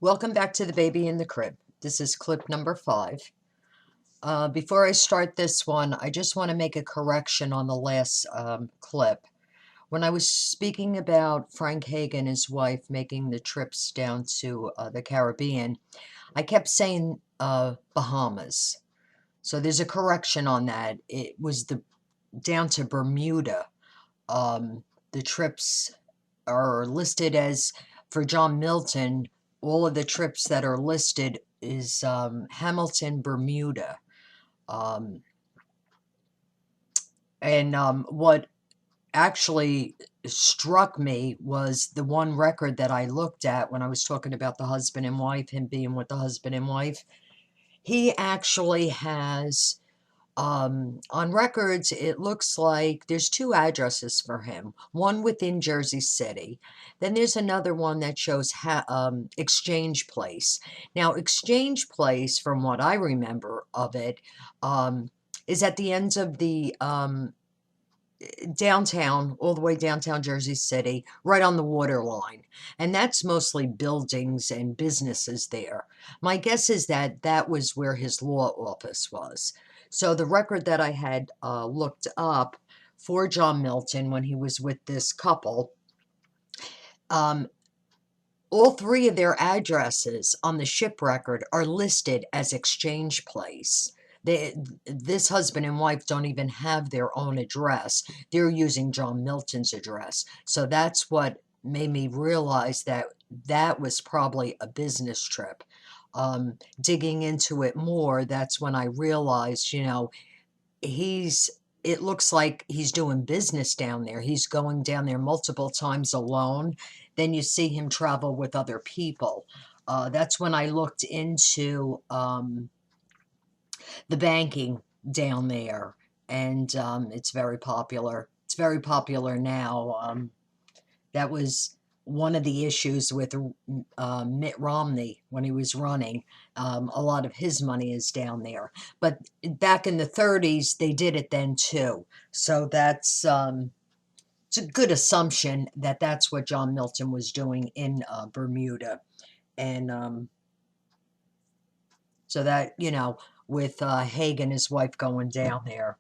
Welcome back to the Baby in the Crib. This is clip number 5. Before I start this one, I just want to make a correction on the last clip. When I was speaking about Frank Hague and his wife making the trips down to the Caribbean, I kept saying Bahamas. So there's a correction on that. It was down to Bermuda. The trips are listed as, for John Milton, all of the trips that are listed is Hamilton, Bermuda. What actually struck me was the one record that I looked at when I was talking about the husband and wife, him being with the husband and wife. He actually has on records, it looks like there's 2 addresses for him, one within Jersey City. Then there's another one that shows Exchange Place. Now, Exchange Place, from what I remember of it, is at the ends of the downtown, all the way downtown Jersey City, right on the water line. And that's mostly buildings and businesses there. My guess is that that was where his law office was. So the record that I had looked up for John Milton when he was with this couple, all 3 of their addresses on the ship record are listed as Exchange Place. This husband and wife don't even have their own address. They're using John Milton's address. So that's what made me realize that that was probably a business trip. Digging into it more, that's when I realized, it looks like he's doing business down there. He's going down there multiple times alone. Then you see him travel with other people. That's when I looked into the banking down there, and it's very popular. It's very popular now. That was one of the issues with Mitt Romney when he was running. A lot of his money is down there. But back in the 30s, they did it then too. So that's it's a good assumption that that's what John Milton was doing in Bermuda. And so that, with Hague and his wife going down there.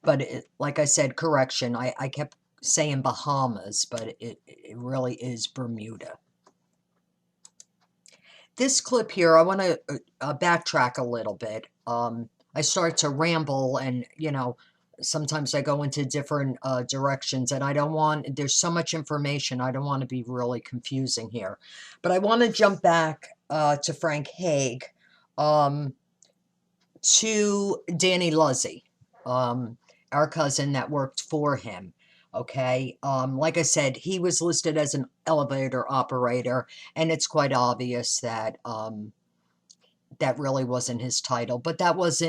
But like I said, correction, I kept saying Bahamas, but it really is Bermuda. This clip here, I want to backtrack a little bit. I start to ramble and, sometimes I go into different directions, and there's so much information, I don't want to be really confusing here. But I want to jump back to Frank Hague, to Danny Luzzy, our cousin that worked for him. Okay. Like I said, he was listed as an elevator operator, and it's quite obvious that that really wasn't his title, but that was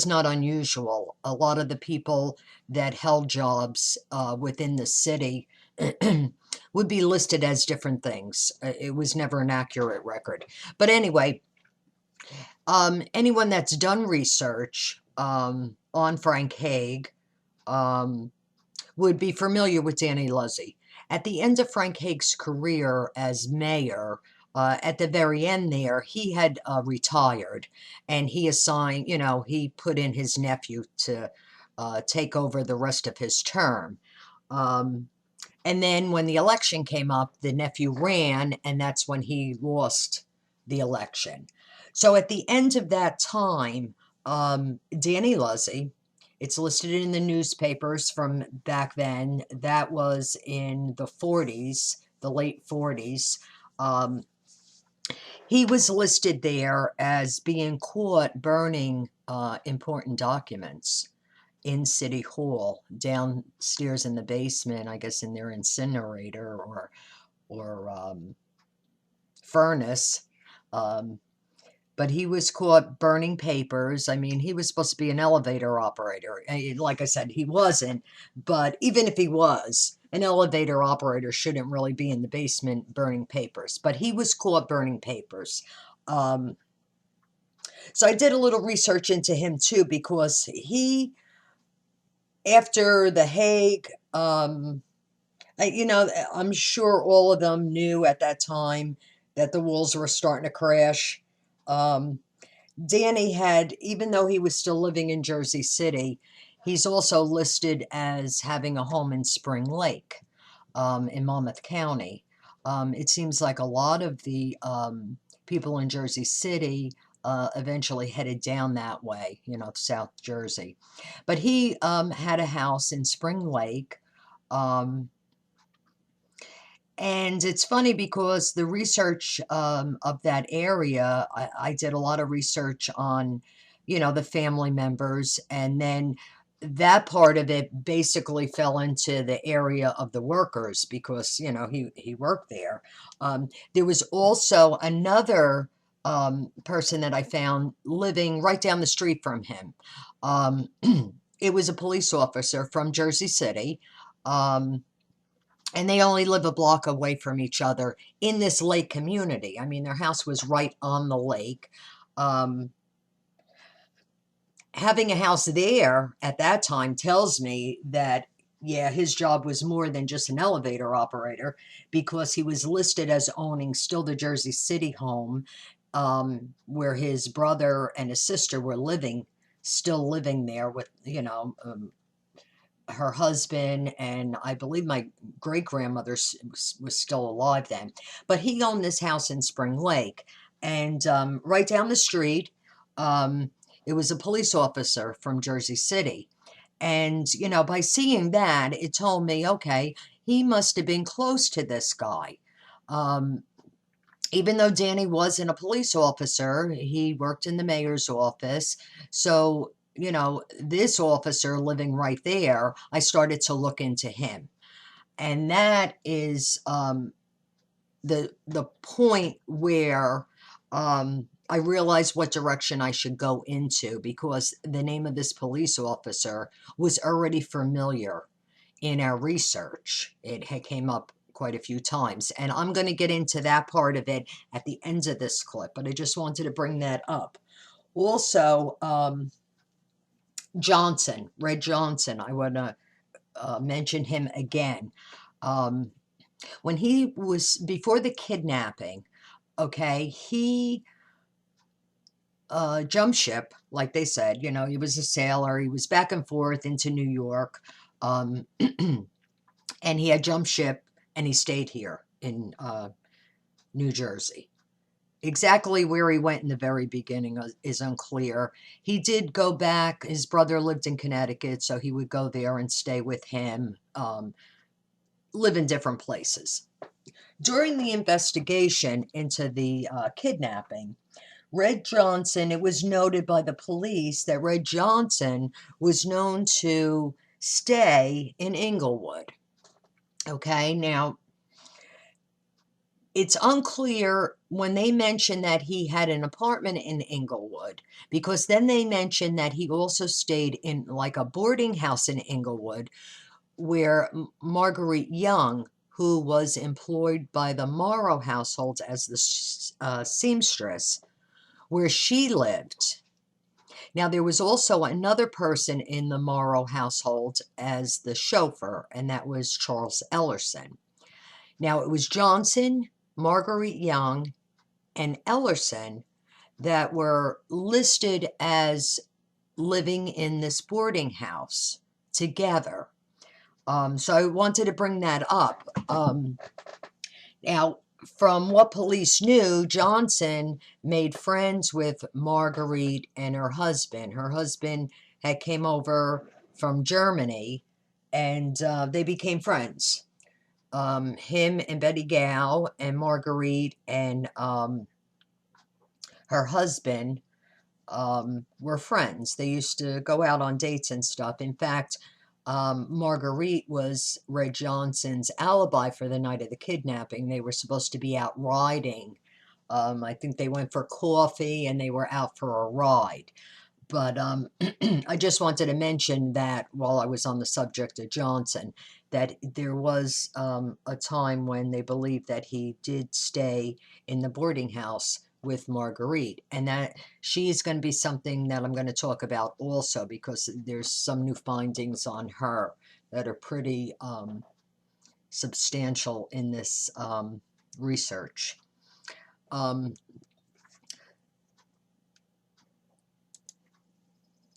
not unusual. A lot of the people that held jobs within the city would be listed as different things. It was never an accurate record. But anyway, anyone that's done research on Frank Hague would be familiar with Danny Luzzy. At the end of Frank Hague's career as mayor, at the very end there, he had retired, and he assigned, he put in his nephew to take over the rest of his term. And then when the election came up, the nephew ran, and that's when he lost the election. So at the end of that time, Danny Luzzy, it's listed in the newspapers from back then, that was in the 40s, the late 40s, he was listed there as being caught burning important documents in City Hall, downstairs in the basement, I guess in their incinerator or furnace. But he was caught burning papers. I mean, he was supposed to be an elevator operator. Like I said, he wasn't. But even if he was, an elevator operator shouldn't really be in the basement burning papers. But he was caught burning papers. So I did a little research into him, too, because after the Hague, I'm sure all of them knew at that time that the walls were starting to crash. Um, Danny had, even though he was still living in Jersey City, he's also listed as having a home in Spring Lake, in Monmouth County. It seems like a lot of the people in Jersey City eventually headed down that way, South Jersey. But he had a house in Spring Lake. Um, and it's funny because the research of that area, I did a lot of research on, the family members, and then that part of it basically fell into the area of the workers because, he worked there. There was also another person that I found living right down the street from him. Um, it was a police officer from Jersey City. And they only live a block away from each other in this lake community. I mean, their house was right on the lake. Um, Having a house there at that time tells me that, yeah, his job was more than just an elevator operator because he was listed as owning still the Jersey City home, where his brother and his sister were still living there with, her husband, and I believe my great grandmother was still alive then. But he owned this house in Spring Lake, and right down the street, um, it was a police officer from Jersey City. And, by seeing that, it told me, okay, he must have been close to this guy. Um, Even though Danny wasn't a police officer, he worked in the mayor's office. So, this officer living right there, I started to look into him. And that is the point where I realized what direction I should go into because the name of this police officer was already familiar in our research. It had came up quite a few times, and I'm going to get into that part of it at the end of this clip, but I just wanted to bring that up. Also, Red Johnson, I want to mention him again. Um, when he was, before the kidnapping, okay, he jumped ship, like they said, he was a sailor, he was back and forth into New York. Um, and he had jumped ship and he stayed here in New Jersey. Exactly where he went in the very beginning is unclear. He did go back. His brother lived in Connecticut, so he would go there and stay with him, live in different places. During the investigation into the kidnapping, Red Johnson, it was noted by the police that Red Johnson was known to stay in Inglewood. Okay, now it's unclear when they mention that he had an apartment in Inglewood, because then they mention that he also stayed in like a boarding house in Inglewood where Margurite Young, who was employed by the Morrow household as the seamstress, where she lived. Now, there was also another person in the Morrow household as the chauffeur, and that was Charles Ellerson. Now, it was Johnson, Margurite Young, and Ellerson that were listed as living in this boarding house together. So I wanted to bring that up. Now, from what police knew, Johnson made friends with Margurite and her husband. Her husband had came over from Germany, and they became friends. Him and Betty Gow and Margurite and her husband were friends. They used to go out on dates and stuff. In fact, Margurite was Red Johnson's alibi for the night of the kidnapping. They were supposed to be out riding. I think they went for coffee and they were out for a ride. But I just wanted to mention that while I was on the subject of Johnson, that there was a time when they believed that he did stay in the boarding house with Margurite, and that she's going to be something that I'm going to talk about also because there's some new findings on her that are pretty substantial in this research.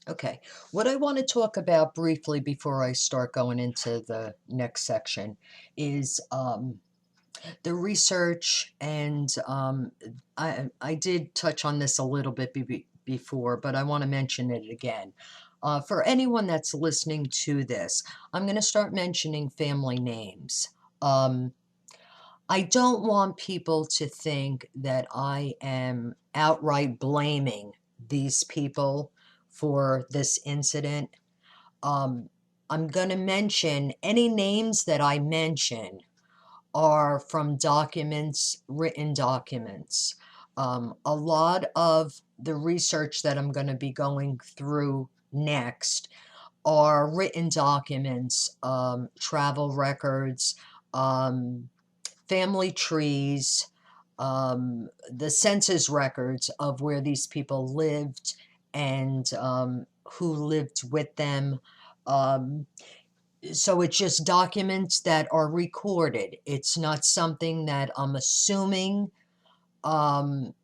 Okay, what I want to talk about briefly before I start going into the next section is the research, and I did touch on this a little bit before, but I want to mention it again. For anyone that's listening to this, I'm going to start mentioning family names. I don't want people to think that I am outright blaming these people for this incident. I'm going to mention any names that I mention are from documents, written documents. A lot of the research that I'm going to be going through next are written documents, travel records, family trees, the census records of where these people lived and who lived with them. Um, so it's just documents that are recorded. It's not something that I'm assuming. Um,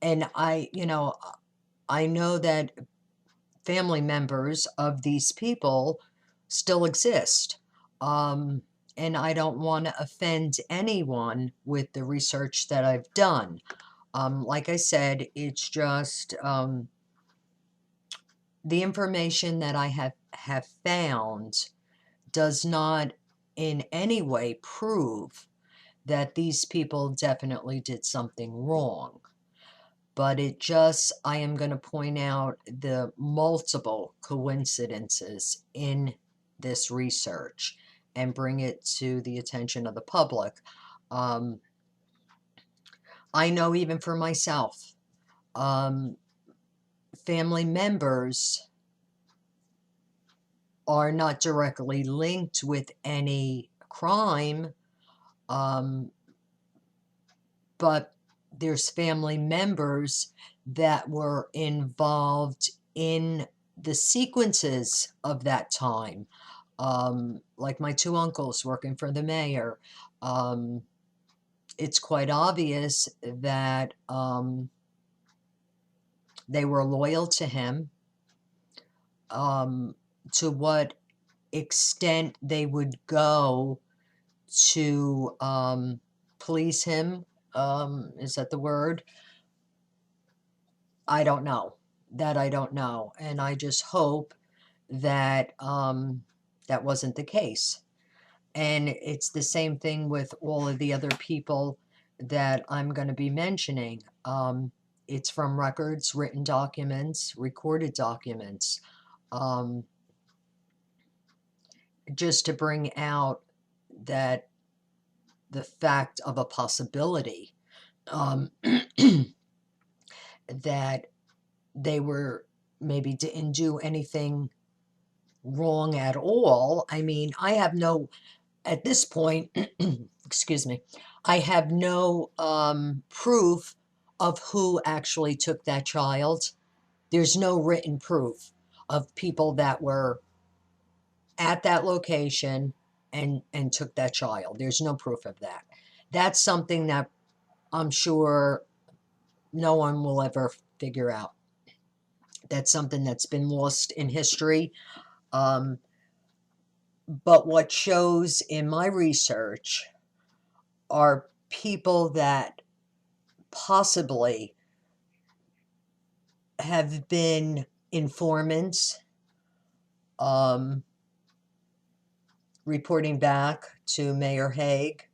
and I know that family members of these people still exist. Um, and I don't want to offend anyone with the research that I've done. Like I said, it's just the information that I have found does not in any way prove that these people definitely did something wrong. But I am going to point out the multiple coincidences in this research and bring it to the attention of the public. Um, I know even for myself, um, family members are not directly linked with any crime, um, but there's family members that were involved in the sequences of that time. Like my two uncles working for the mayor. Um, it's quite obvious that they were loyal to him. To what extent they would go to please him, is that the word? I don't know. That I don't know. And I just hope that that wasn't the case. And it's the same thing with all of the other people that I'm going to be mentioning. It's from records, written documents, recorded documents, um, just to bring out that the fact of a possibility, um, that they were maybe didn't do anything wrong at all. I mean, at this point, excuse me, I have no proof of who actually took that child. There's no written proof of people that were at that location and took that child. There's no proof of that. That's something that I'm sure no one will ever figure out. That's something that's been lost in history. Um, but what shows in my research are people that possibly have been informants, um, reporting back to Mayor Hague.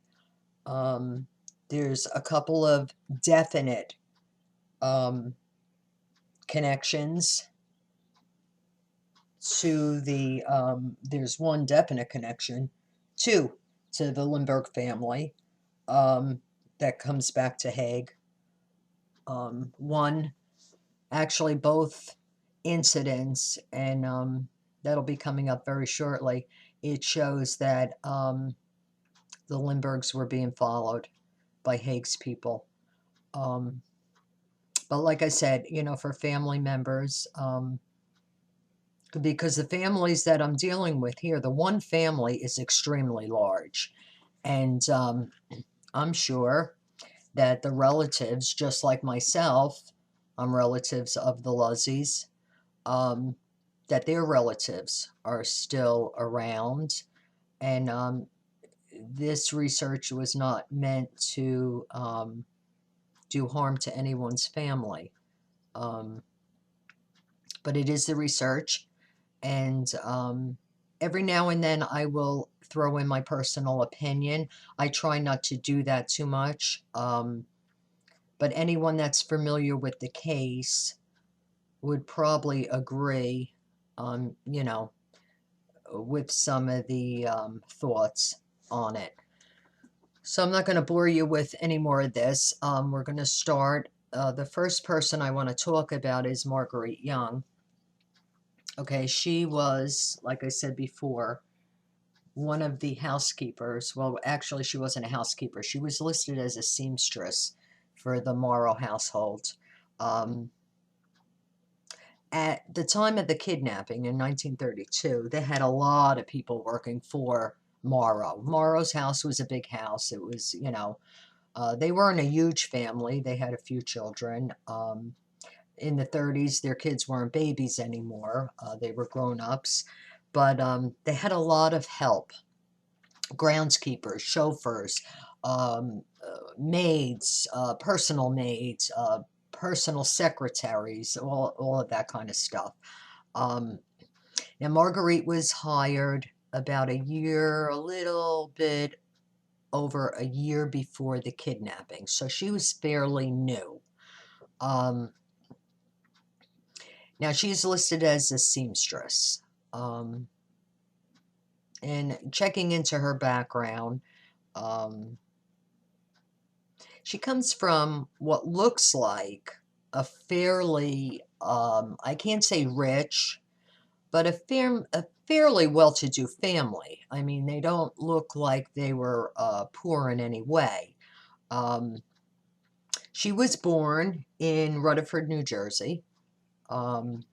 There's a couple of definite um, connections to there's one definite connection, two, to the Lindbergh family, that comes back to Hague. One, actually both incidents, and that'll be coming up very shortly. It shows that the Lindberghs were being followed by Hague's people. But like I said, for family members, because the families that I'm dealing with here, the one family is extremely large. And I'm sure that the relatives, just like myself, I'm relatives of the Luzzies, um, that their relatives are still around. And this research was not meant to do harm to anyone's family. Um, but it is the research. And every now and then I will throw in my personal opinion. I try not to do that too much. But anyone that's familiar with the case would probably agree, you know, with some of the thoughts on it. So I'm not going to bore you with any more of this. We're going to start. The first person I want to talk about is Margurite Young. Okay, she was, like I said before, one of the housekeepers. Well, actually, she wasn't a housekeeper. She was listed as a seamstress for the Morrow household. Um, at the time of the kidnapping in 1932, they had a lot of people working for Morrow. Morrow's house was a big house. It was, you know, they weren't a huge family. They had a few children. In the 30s, their kids weren't babies anymore. They were grown-ups. But they had a lot of help. Groundskeepers, chauffeurs, maids, personal secretaries, all of that kind of stuff. Um, Now, Marguerite was hired about a year, a little bit over a year before the kidnapping, so she was fairly new. Um, Now, she's listed as a seamstress. Um, and checking into her background, um, she comes from what looks like a fairly, I can't say rich, but a fairly well-to-do family. I mean, they don't look like they were poor in any way. She was born in Rutherford, New Jersey. Um,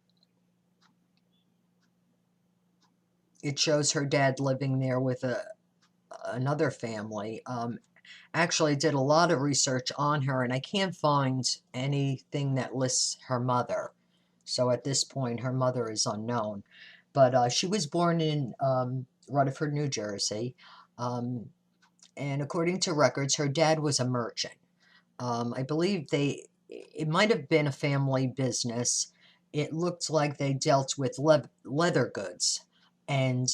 it shows her dad living there with another family. Actually, I did a lot of research on her, and I can't find anything that lists her mother. So at this point, her mother is unknown. But she was born in Rutherford, New Jersey. Um, and according to records, her dad was a merchant. I believe it might have been a family business. It looked like they dealt with leather goods. And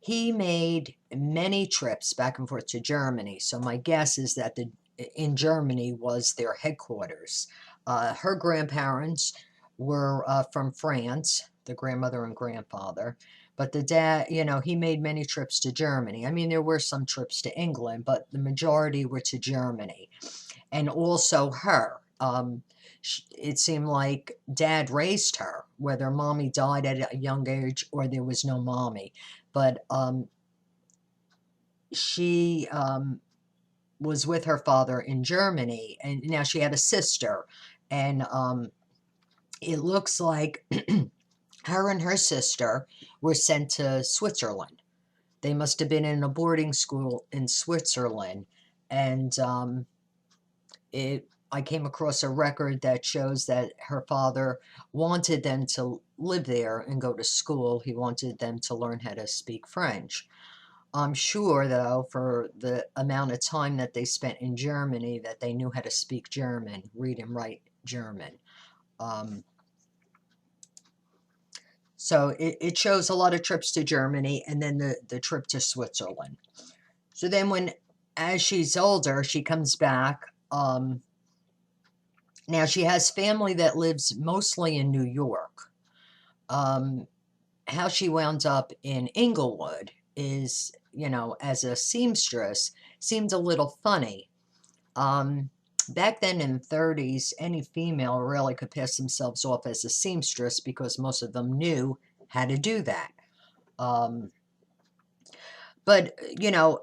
he made many trips back and forth to Germany. So my guess is that in Germany was their headquarters. Her grandparents were from France, the grandmother and grandfather. But the dad, you know, he made many trips to Germany. I mean, there were some trips to England, but the majority were to Germany. And also her. It seemed like dad raised her, whether mommy died at a young age or there was no mommy. But she was with her father in Germany, and now she had a sister. And it looks like her and her sister were sent to Switzerland. They must have been in a boarding school in Switzerland. And I came across a record that shows that her father wanted them to live there and go to school. He wanted them to learn how to speak French. I'm sure, though, for the amount of time that they spent in Germany, that they knew how to speak German, read and write German. So it shows a lot of trips to Germany and then the trip to Switzerland. So then as she's older, she comes back. Now, she has family that lives mostly in New York. How she wound up in Inglewood is, you know, as a seamstress, seemed a little funny. Back then in the 30s, any female really could pass themselves off as a seamstress because most of them knew how to do that. But, you know,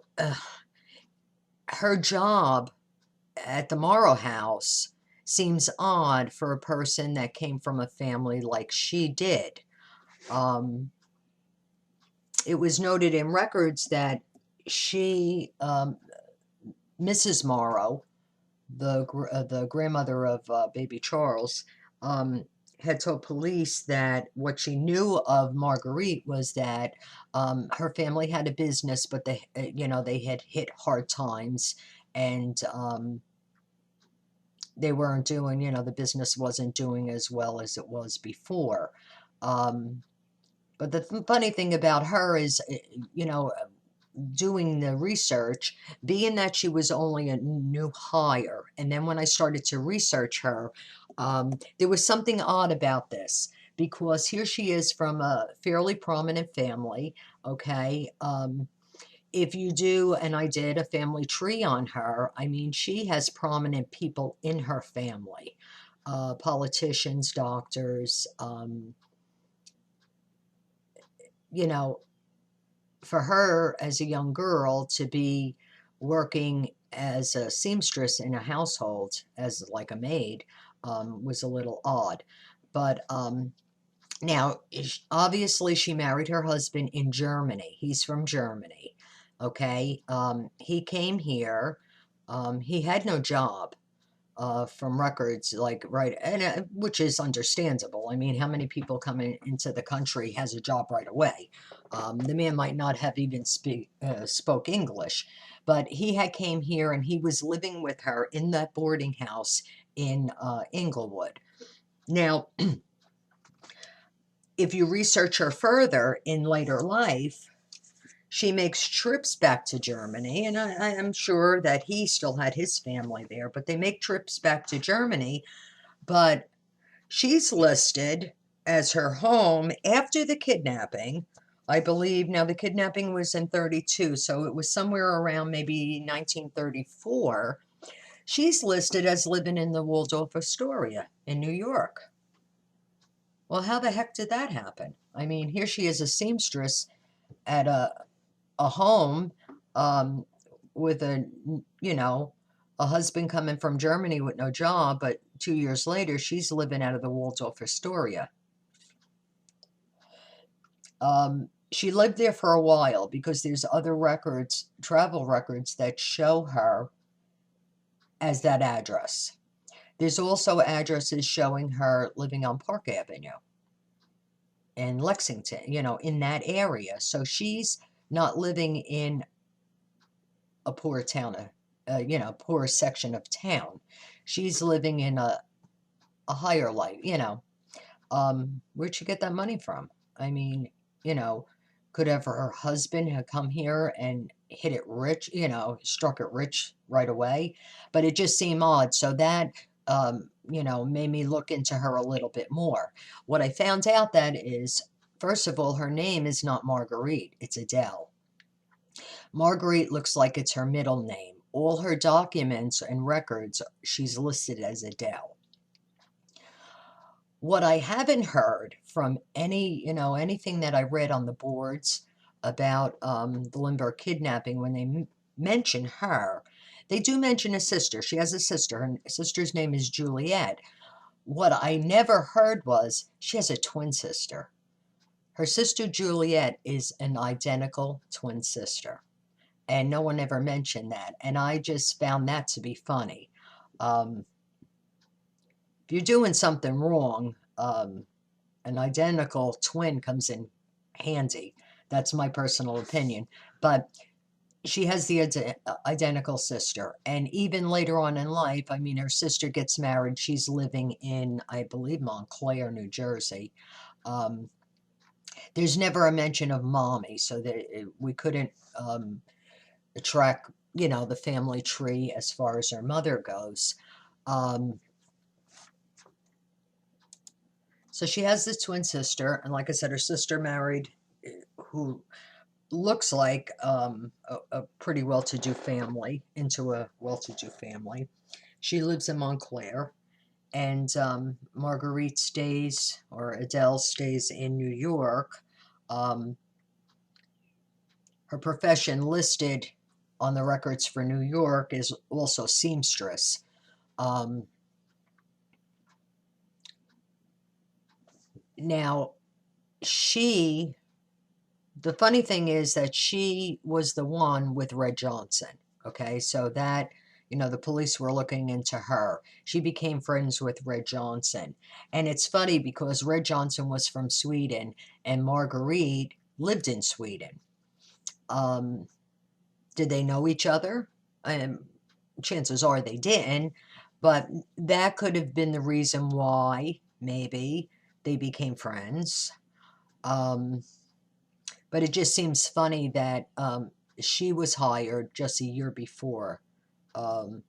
her job at the Morrow House seems odd for a person that came from a family like she did. It was noted in records that she Mrs. Morrow, the grandmother of baby Charles, um, had told police that what she knew of Marguerite was that her family had a business, but they had hit hard times, and they weren't doing, the business wasn't doing as well as it was before. Um, but the funny thing about her is, doing the research, being that she was only a new hire, and then when I started to research her, there was something odd about this because here she is from a fairly prominent family, okay? If you do, and I did a family tree on her, I mean, she has prominent people in her family, politicians, doctors, you know, for her as a young girl to be working as a seamstress in a household as like a maid was a little odd. But now, obviously, she married her husband in Germany. He's from Germany. Okay. He came here. He had no job from records, like, right, and which is understandable. I mean, how many people coming into the country has a job right away? The man might not have even spoke English, but he had came here and he was living with her in that boarding house in Inglewood. Now, if you research her further in later life, she makes trips back to Germany, and I am sure that he still had his family there, but they make trips back to Germany. But she's listed as her home after the kidnapping. I believe now the kidnapping was in 32, so it was somewhere around maybe 1934. She's listed as living in the Waldorf Astoria in New York. Well, how the heck did that happen? I mean, here she is, a seamstress at a home, um, with you know, a husband coming from Germany with no job, but 2 years later, she's living out of the Waldorf Astoria. She lived there for a while because there's other records, travel records, that show her as that address. There's also addresses showing her living on Park Avenue in Lexington, in that area. So she's not living in a poor town, poor section of town. She's living in a higher life, Where'd she get that money from? I mean, you know, could have her husband have come here and hit it rich, struck it rich right away. But it just seemed odd. So that, made me look into her a little bit more. What I found out that is, first of all, her name is not Marguerite, it's Adele. Marguerite looks like it's her middle name. All her documents and records, she's listed as Adele. What I haven't heard from anything that I read on the boards about the Lindbergh kidnapping, when they mention her, they do mention a sister. She has a sister. Her sister's name is Juliet. What I never heard was she has a twin sister. Her sister Juliet is an identical twin sister. And no one ever mentioned that. And I just found that to be funny. Um, if you're doing something wrong, an identical twin comes in handy. That's my personal opinion. But she has the identical sister. And even later on in life, I mean, her sister gets married. She's living in, I believe, Montclair, New Jersey. Um, there's never a mention of mommy, so that we couldn't track, the family tree as far as her mother goes. Um, so she has this twin sister, and like I said, her sister married who looks like a pretty well-to-do family, into a well-to-do family. She lives in Montclair, and Marguerite stays, or Adele stays, in New York. Um, her profession listed on the records for New York is also seamstress. Um, now, the funny thing is that she was the one with Red Johnson, Okay, so that, the police were looking into her. She became friends with Red Johnson. And it's funny because Red Johnson was from Sweden and Margurite lived in Sweden. Um, did they know each other? Chances are they didn't, but that could have been the reason why, maybe, they became friends. Um, but it just seems funny that she was hired just a year before um,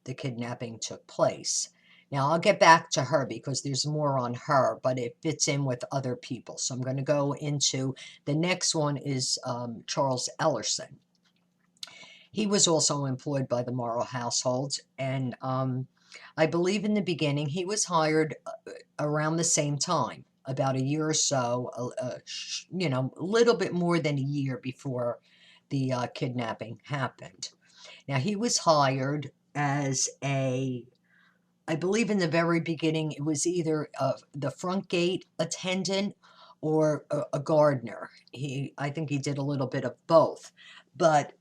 the kidnapping took place. Now, I'll get back to her because there's more on her, but it fits in with other people. So I'm going to go into the next one is Charles Ellerson. He was also employed by the Morrow household, and I believe in the beginning he was hired around the same time, about a year or so, a little bit more than a year before the kidnapping happened. Now, he was hired as I believe in the very beginning, it was either the front gate attendant or a gardener. I think he did a little bit of both. But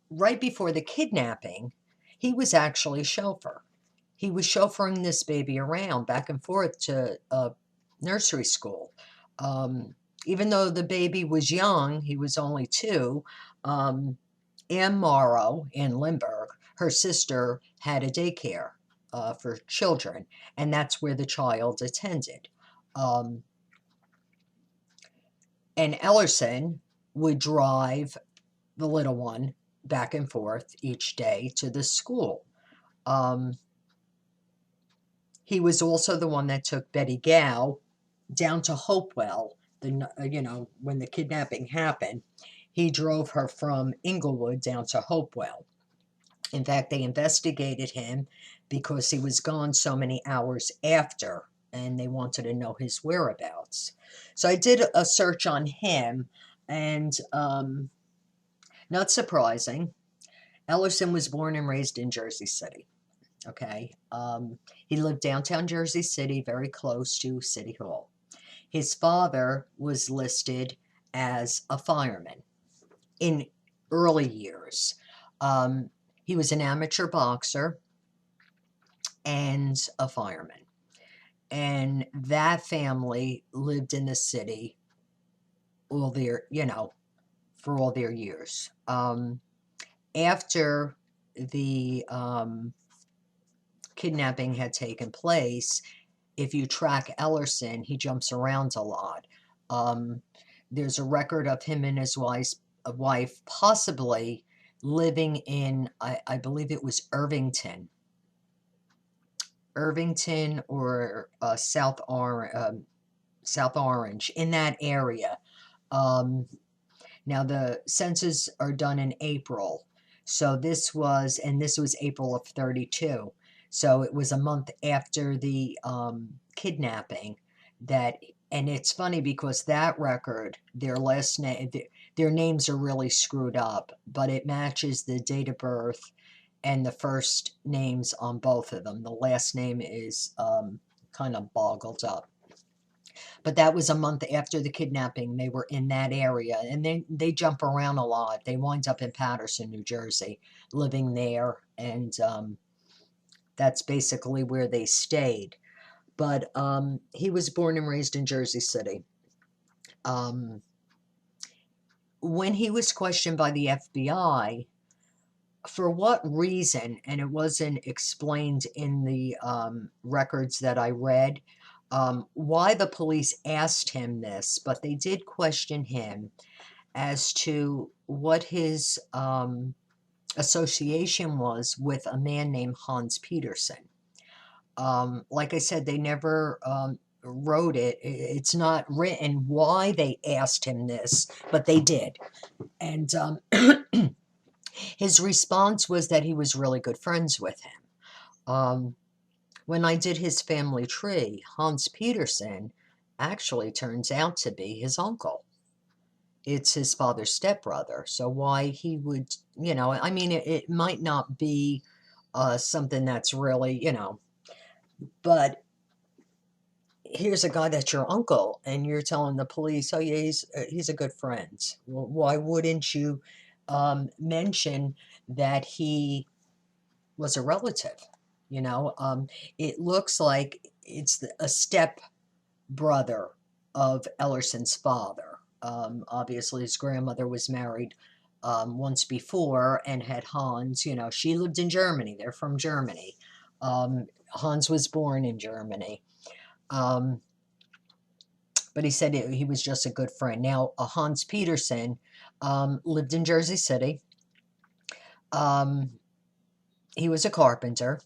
right before the kidnapping, he was actually a chauffeur. He was chauffeuring this baby around back and forth to nursery school. Um, Even though the baby was young, he was only 2. Anne Morrow in Lindbergh, her sister, had a daycare for children, and that's where the child attended. Um, and Ellerson would drive the little one back and forth each day to the school. Um, he was also the one that took Betty Gow down to Hopewell. When the kidnapping happened, he drove her from Inglewood down to Hopewell. In fact, they investigated him because he was gone so many hours after, and they wanted to know his whereabouts. So I did a search on him, and not surprising, Ellerson was born and raised in Jersey City. Okay. He lived downtown Jersey City, very close to City Hall. His father was listed as a fireman in early years. Um, he was an amateur boxer and a fireman. And that family lived in the city all their, for all their years. After the kidnapping had taken place, if you track Ellerson, he jumps around a lot. Um, there's a record of him and his wife possibly living in, I believe it was Irvington or South Orange, in that area. Now the census are done in April, so this was April of 32. So it was a month after the kidnapping and it's funny because that record, their names are really screwed up, but it matches the date of birth and the first names on both of them. The last name is kind of boggled up. But that was a month after the kidnapping. They were in that area, and they jump around a lot. They wind up in Paterson, New Jersey, living there, and that's basically where they stayed. But he was born and raised in Jersey City. When he was questioned by the FBI, for what reason, and it wasn't explained in the records that I read, why the police asked him this, but they did question him as to what his association was with a man named Hans Peterson. Like I said, they never wrote it. It's not written why they asked him this, but they did. And his response was that he was really good friends with him. When I did his family tree, Hans Peterson actually turns out to be his uncle. It's his father's stepbrother. So why he would, I mean, it might not be something that's really, but here's a guy that's your uncle, and you're telling the police, oh yeah, he's a good friend. Well, why wouldn't you mention that he was a relative. It looks like it's a step brother of Ellerson's father. Obviously, his grandmother was married once before and had Hans. She lived in Germany. They're from Germany. Hans was born in Germany. Um, but he said he was just a good friend. Now, Hans Peterson lived in Jersey City. Um, he was a carpenter.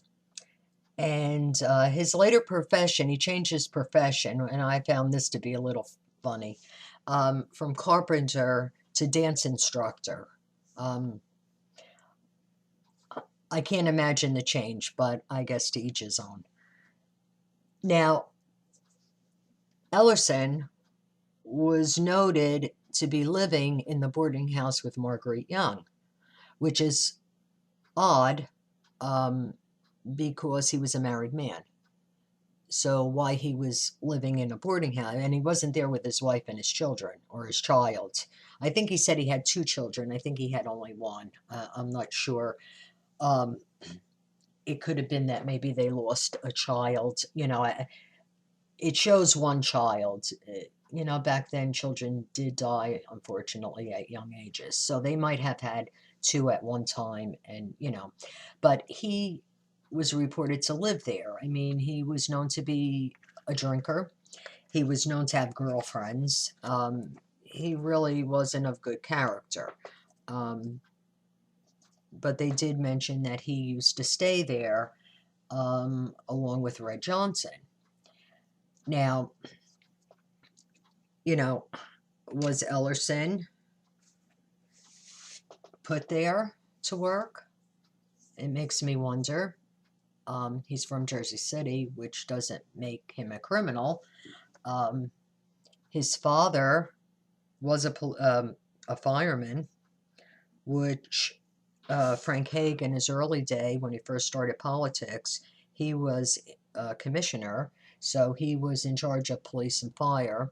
And his later profession, he changed his profession, and I found this to be a little funny, from carpenter to dance instructor. Um, I can't imagine the change, but I guess to each his own. Now, Ellerson was noted to be living in the boarding house with Margurite Young, which is odd because he was a married man. So why he was living in a boarding house, and he wasn't there with his wife and his children, or his child. I think he said he had 2 children. I think he had only one. I'm not sure. Um, it could have been that maybe they lost a child. It shows one child. Back then children did die, unfortunately, at young ages. So they might have had 2 at one time, and but he was reported to live there. I mean, he was known to be a drinker. He was known to have girlfriends. He really wasn't of good character. Um, but they did mention that he used to stay there along with Red Johnson. Now, was Ellerson put there to work? It makes me wonder. He's from Jersey City, which doesn't make him a criminal. His father was a fireman, which Frank Hague, in his early day, when he first started politics, he was a commissioner, so he was in charge of police and fire.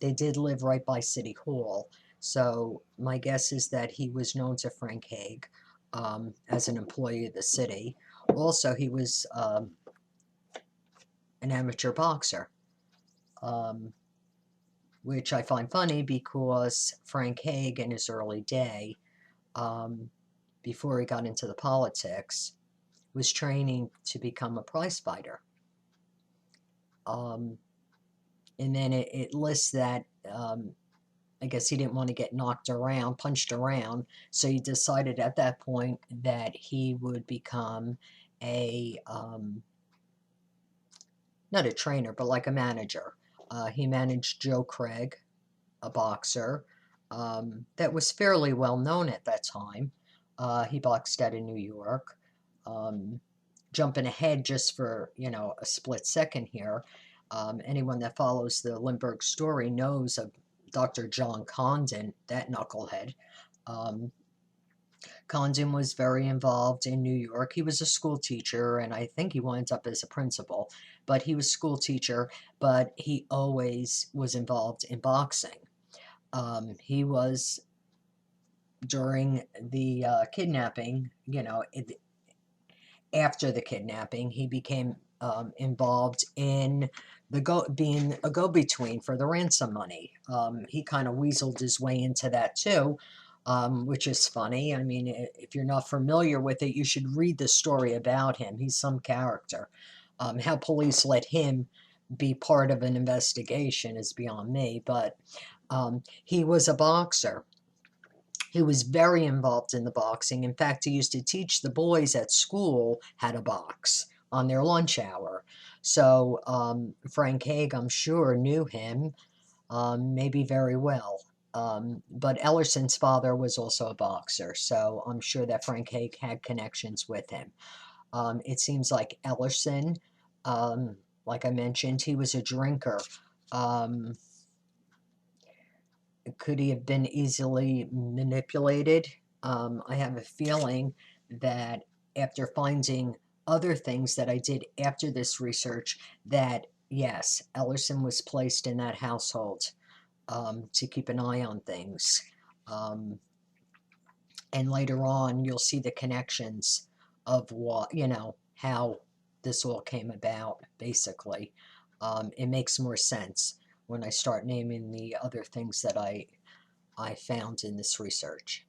They did live right by City Hall, so my guess is that he was known to Frank Hague as an employee of the city. Also, he was an amateur boxer, which I find funny because Frank Hague, in his early day, before he got into the politics, was training to become a prize fighter. And then it lists that I guess he didn't want to get punched around, so he decided at that point that he would become not a trainer, but like a manager. He managed Joe Craig, a boxer that was fairly well known at that time. He boxed out in New York. Jumping ahead just for, a split second here, anyone that follows the Lindbergh story knows of Dr. John Condon, that knucklehead. Condon was very involved in New York. He was a school teacher, and I think he wound up as a principal, but he was a school teacher, but he always was involved in boxing. He was, during the kidnapping, after the kidnapping, he became involved in being a go-between for the ransom money. He kind of weaseled his way into that too, which is funny. I mean, if you're not familiar with it, you should read the story about him. He's some character. How police let him be part of an investigation is beyond me, but he was a boxer. He was very involved in the boxing. In fact, he used to teach the boys at school how to box on their lunch hour. So Frank Hague, I'm sure, knew him, maybe very well. But Ellerson's father was also a boxer, so I'm sure that Frank Hague had connections with him. It seems like Ellerson, like I mentioned, he was a drinker. Could he have been easily manipulated? I have a feeling that after finding other things that I did after this research, that yes, Ellerson was placed in that household to keep an eye on things. And later on, you'll see the connections of what, how this all came about, basically. It makes more sense when I start naming the other things that I found in this research.